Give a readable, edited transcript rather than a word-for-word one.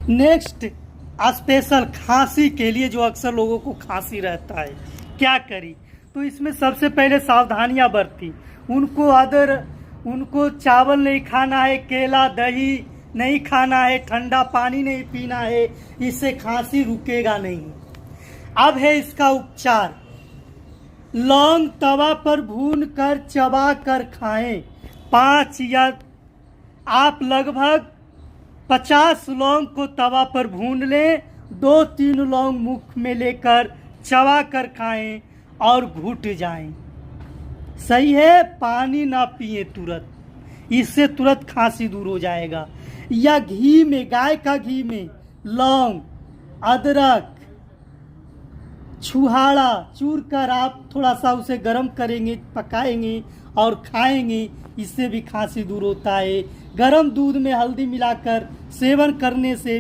Next, special खांसी के लिए जो अक्सर लोगों को खांसी रहता है, क्या करी? तो इसमें सबसे पहले सावधानियां बरती। उनको चावल नहीं खाना है, केला दही नहीं खाना है, ठंडा पानी नहीं पीना है, इससे खांसी रुकेगा नहीं। अब है इसका उपचार। लौंग तवा पर भून कर चबा कर खाएं। 5 या आप लगभग 50 लौंग को तवा पर भून लें, 2-3 लौंग मुख में लेकर चबा कर खाएं और घुट जाएं। सही है, पानी ना पिए तुरंत, इससे तुरंत खांसी दूर हो जाएगा। या घी में, गाय का घी में लौंग, अदरक, छुहाड़ा चूर कर आप थोड़ा सा उसे गर्म करेंगे, पकाएंगे और खाएंगे, इससे भी खांसी दूर होता है। गर्म दूध में हल्दी मिलाकर सेवन करने से